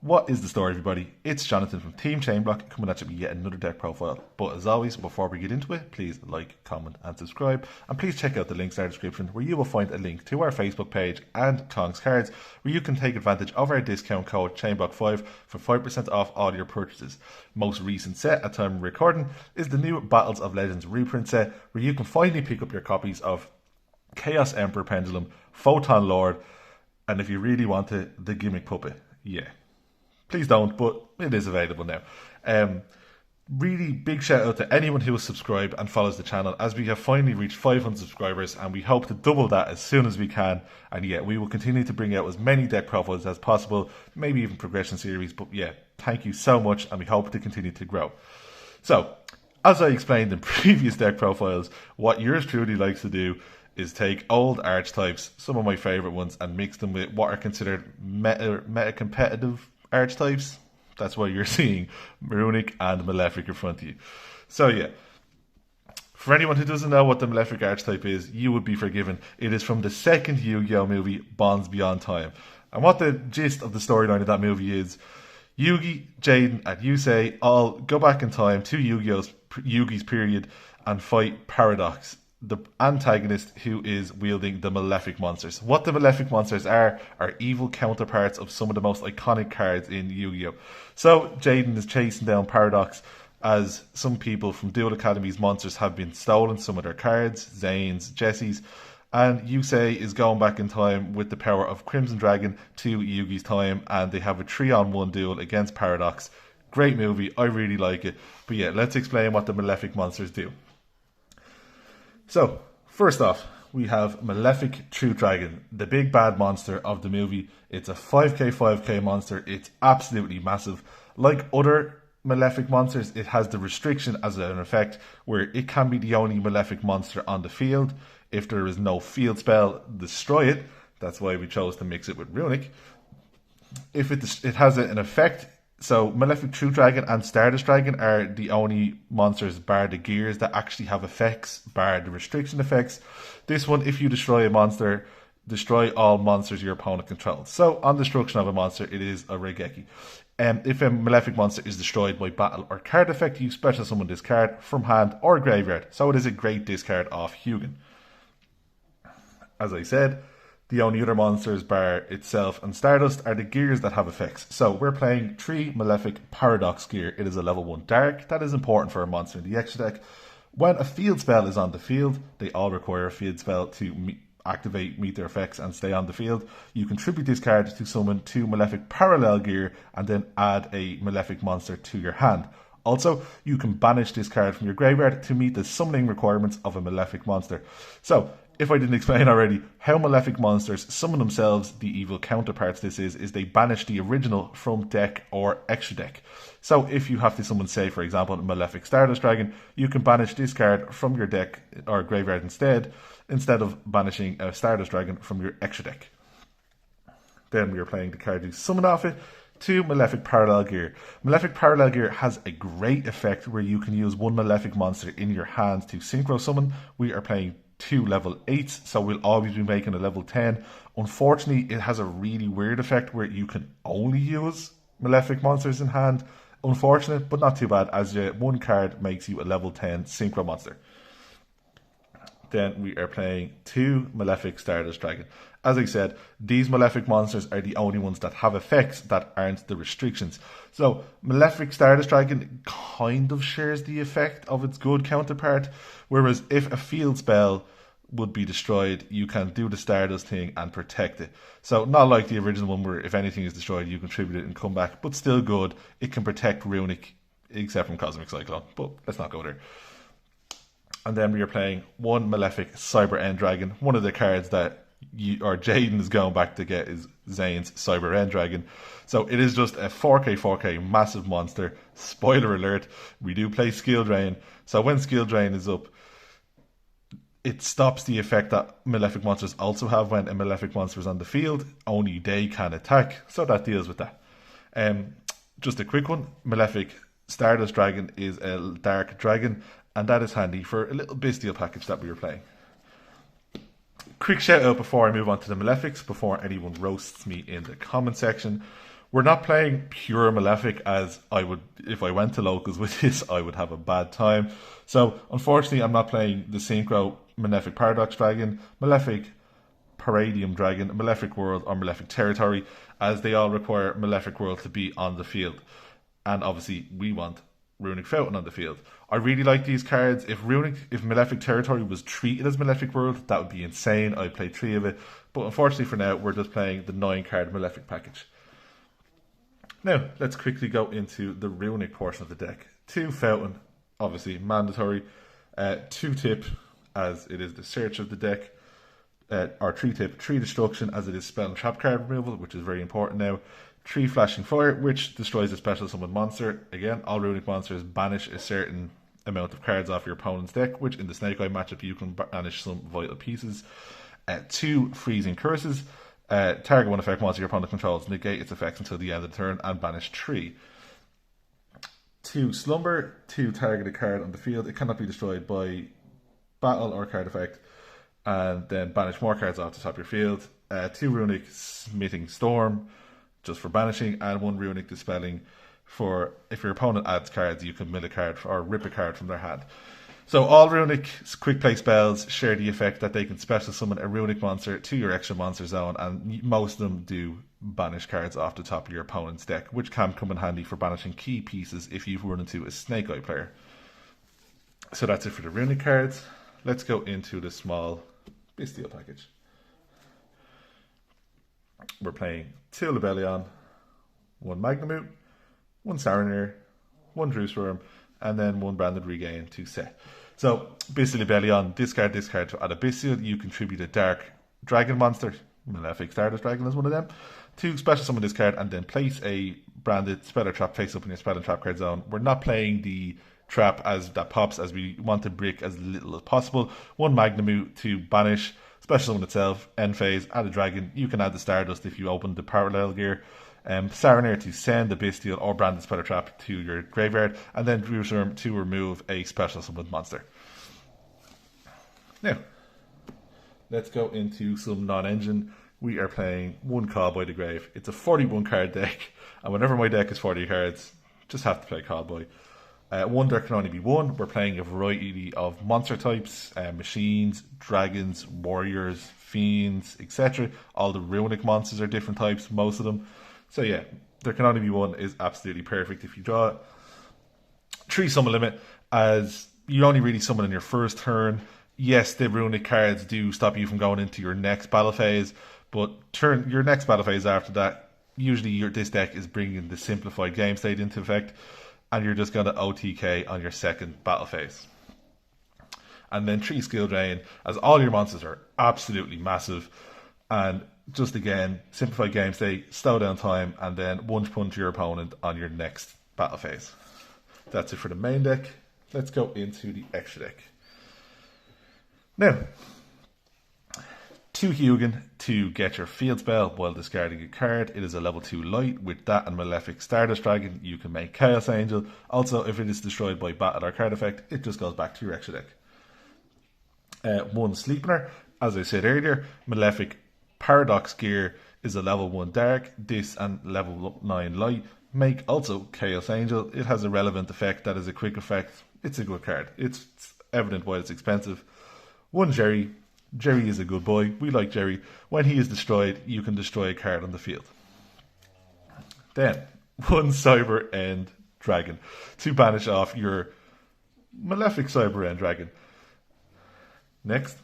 What is the story, everybody? It's Jonathan from Team ChainBlock coming at you with yet another deck profile. But as always, before we get into it, please like, comment and subscribe. And please check out the links in our description where you will find a link to our Facebook page and Kong's Cards where you can take advantage of our discount code ChainBlock5 for 5% off all your purchases. Most recent set at time of recording is the new Battles of Legends reprint set where you can finally pick up your copies of Chaos Emperor Pendulum, Photon Lord, and if you really want it, the Gimmick Puppet. Yeah. Please don't, but it is available now. Really big shout out to anyone who has subscribed and follows the channel, as we have finally reached 500 subscribers and we hope to double that as soon as we can. And yeah, we will continue to bring out as many deck profiles as possible, maybe even progression series. But yeah, thank you so much and we hope to continue to grow. So, as I explained in previous deck profiles, what yours truly likes to do is take old archetypes, some of my favourite ones, and mix them with what are considered meta-competitive archetypes. That's why you're seeing Runick and Malefic in front of you. So yeah, for anyone who doesn't know what the Malefic archetype is, you would be forgiven. It is from the second YuGiOh movie, Bonds Beyond Time. And what the gist of the storyline of that movie is, Yugi, Jaden and Yusei all go back in time to Yugi's period and fight Paradox, the antagonist who is wielding the Malefic monsters. What the Malefic monsters are evil counterparts of some of the most iconic cards in Yu-Gi-Oh! So Jaden is chasing down Paradox as some people from Duel Academy's monsters have been stolen some of their cards, Zane's, Jesse's, and Yusei is going back in time with the power of Crimson Dragon to Yugi's time, and they have a 3-on-1 duel against Paradox. Great movie, I really like it. But yeah, let's explain what the Malefic monsters do. So, first off, we have Malefic True Dragon, the big bad monster of the movie. It's a 5k monster. It's absolutely massive. Like other Malefic monsters, it has the restriction as an effect where it can be the only Malefic monster on the field. If there is no field spell, destroy it. That's why we chose to mix it with Runick. If it has an effect, so Malefic True Dragon and Stardust Dragon are the only monsters, bar the gears, that actually have effects, bar the restriction effects. This one, if you destroy a monster, destroy all monsters your opponent controls. So, on destruction of a monster, it is a Raigeki. If a Malefic monster is destroyed by battle or card effect, you special summon this card from hand or graveyard. So it is a great discard off Hugin. As I said, the only other monsters, bar itself and Stardust, are the gears that have effects. So we're playing 3 Malefic Paradox gear. It is a level 1 Dark. That is important for a monster in the extra deck. When a field spell is on the field, they all require a field spell to activate, meet their effects and stay on the field. You contribute this card to summon 2 Malefic Parallel gear and then add a Malefic monster to your hand. Also, you can banish this card from your graveyard to meet the summoning requirements of a Malefic monster. So, if I didn't explain already, how Malefic monsters summon themselves, the evil counterparts this is they banish the original from deck or extra deck. So if you have to summon, say for example, Malefic Stardust Dragon, you can banish this card from your deck or graveyard instead of banishing a Stardust Dragon from your extra deck. Then we are playing the card you summon off it, 2 Malefic Parallel Gear. Malefic Parallel Gear has a great effect where you can use 1 Malefic monster in your hand to synchro summon. We are playing 2 level 8s, so we'll always be making a level 10. Unfortunately, it has a really weird effect where you can only use Malefic monsters in hand. Unfortunate, but not too bad, as one card makes you a level 10 synchro monster. Then we are playing 2 Malefic Stardust Dragon. As I said, these Malefic monsters are the only ones that have effects that aren't the restrictions. So, Malefic Stardust Dragon kind of shares the effect of its good counterpart, whereas if a field spell would be destroyed, you can do the Stardust thing and protect it. So, not like the original one where if anything is destroyed, you contribute it and come back, but still good. It can protect Runick, except from Cosmic Cyclone, but let's not go there. And then we are playing 1 Malefic Cyber End Dragon. One of the cards that Jaden is going back to get is Zane's Cyber End Dragon. So it is just a 4k massive monster. Spoiler alert, we do play Skill Drain. So when Skill Drain is up, it stops the effect that Malefic monsters also have when a Malefic monster is on the field. Only they can attack, so that deals with that. Just a quick one, Malefic Stardust Dragon is a Dark Dragon, and that is handy for a little Bystial package that we were playing. Quick shout out before I move on to the Malefics, before anyone roasts me in the comment section. We're not playing pure Malefic, as I would, if I went to locals with this, I would have a bad time. So unfortunately, I'm not playing the Synchro Malefic Paradox Dragon, Malefic Paradium Dragon, Malefic World, or Malefic Territory, as they all require Malefic World to be on the field. And obviously, we want Runick Fountain on the field. I really like these cards. If Malefic Territory was treated as Malefic World, that would be insane. I'd play 3 of it. But unfortunately for now, we're just playing the 9-card Malefic package. Now, let's quickly go into the Runick portion of the deck. 2 Fountain, obviously mandatory. 2 Tip, as it is the search of the deck. Or 3 Tip, 3 Destruction, as it is spell and trap card removal, which is very important now. 3 Flashing Fire, which destroys a special summon monster. Again, all Runick monsters banish a certain amount of cards off your opponent's deck, which in the Snake Eye matchup you can banish some vital pieces. 2 Freezing Curses. Target 1 effect monster your opponent controls, negate its effects until the end of the turn, and banish 3. 2 Slumber. 2 target a card on the field. It cannot be destroyed by battle or card effect, and then banish more cards off the top of your field. 2 Runick Smithing Storm, just for banishing, and 1 Runick Dispelling for if your opponent adds cards, you can mill a card or rip a card from their hand. So all Runick's quick play spells share the effect that they can special summon a Runick monster to your extra monster zone, and most of them do banish cards off the top of your opponent's deck, which can come in handy for banishing key pieces if you've run into a Snake Eye player. So that's it for the Runick cards. Let's go into the small Bystial package. We're playing 2 Lebellion, 1 Magnamute, 1 Saronir, 1 Drewsworm, and then 1 Branded Regain to set. So, Bystial Lebellion, discard this card to add a Bystial. You contribute a Dark Dragon monster, Malefic Stardust Dragon is one of them, to special summon this card, and then place a branded spell or trap face up in your spell and trap card zone. We're not playing the trap as that pops, as we want to brick as little as possible. 1 Magnamute to banish, special summon itself, end phase, add a dragon. You can add the Stardust if you open the parallel gear. Saronir to send the Bystial or branded spell or trap to your graveyard, and then Drewsworm to remove a special summoned monster. Now, let's go into some non-engine. We are playing 1 Call by the Grave. It's a 41 card deck, and whenever my deck is 40 cards, just have to play Call by. 1 there can only be 1. We're playing a variety of monster types, machines, dragons, warriors, fiends, etc. All the Runick monsters are different types, most of them. So yeah, there can only be 1 is absolutely perfect if you draw it. 3 summon limit, as you only really summon in your first turn. Yes, the Runick cards do stop you from going into your next battle phase, but your next battle phase after that, usually this deck is bringing the simplified game state into effect, and you're just going to OTK on your second battle phase. And then 3 skill drain, as all your monsters are absolutely massive, and just again, simplified game state, slow down time, and then 1 punch your opponent on your next battle phase. That's it for the main deck. Let's go into the extra deck. Now, 2 Hugin to get your field spell while discarding a card. It is a level 2 light. With that and Malefic Stardust Dragon, you can make Chaos Angel. Also, if it is destroyed by battle or card effect, it just goes back to your extra deck. 1 Sleepener. As I said earlier, Malefic Paradox Gear is a level 1 dark. This and level 9 light make also Chaos Angel. It has a relevant effect that is a quick effect. It's a good card. It's evident why it's expensive. 1 Jerry. Jerry is a good boy. We like Jerry. When he is destroyed, you can destroy a card on the field. Then 1 Cyber End Dragon to banish off your Malefic Cyber End Dragon. Next,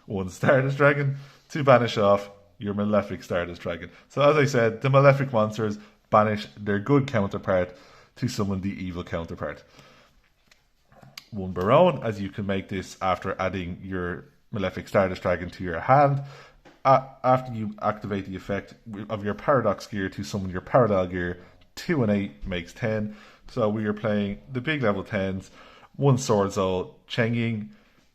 1 Stardust Dragon to banish off your Malefic Stardust Dragon. So as I said, the Malefic monsters banish their good counterpart to summon the evil counterpart. 1 Barone, as you can make this after adding your Malefic Stardust Dragon to your hand. After you activate the effect of your Paradox Gear to summon your Parallel Gear, 2 and 8 makes 10. So we are playing the big level 10s. 1 Sword Soul, Cheng Ying,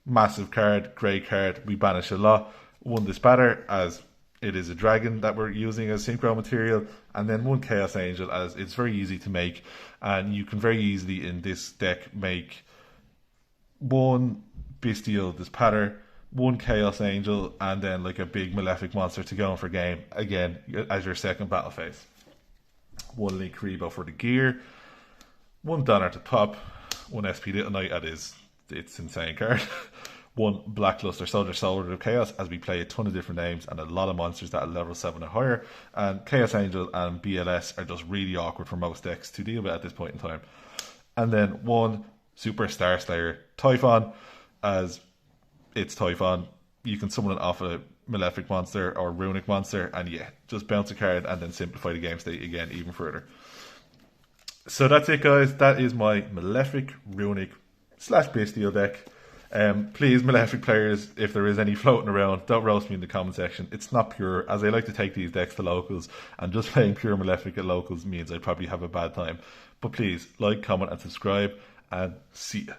massive card, great card, we banish a lot. 1 Dispatter, as it is a dragon that we're using as synchro material, and then 1 Chaos Angel, as it's very easy to make, and you can very easily in this deck make 1 Bystial Dispatter, 1 Chaos Angel, and then like a big Malefic monster to go in for game, again, as your second battle phase. 1 Link Rebo for the gear, 1 Donner to pop, 1 SP Little Knight at it's insane card, 1 Blackluster Soldier of Chaos, as we play a ton of different names and a lot of monsters that are level 7 or higher, and Chaos Angel and BLS are just really awkward for most decks to deal with at this point in time. And then 1 Super Star Slayer Typhon, as it's Typhon, you can summon it off a Malefic monster or Runick monster, and yeah, just bounce a card and then simplify the game state again even further. So that's it, guys. That is my Malefic Runick / Bystial deck. Please, Malefic players, if there is any floating around, don't roast me in the comment section. It's not pure, as I like to take these decks to locals, and just playing pure Malefic at locals means I'd probably have a bad time. But please, like, comment and subscribe, and see ya.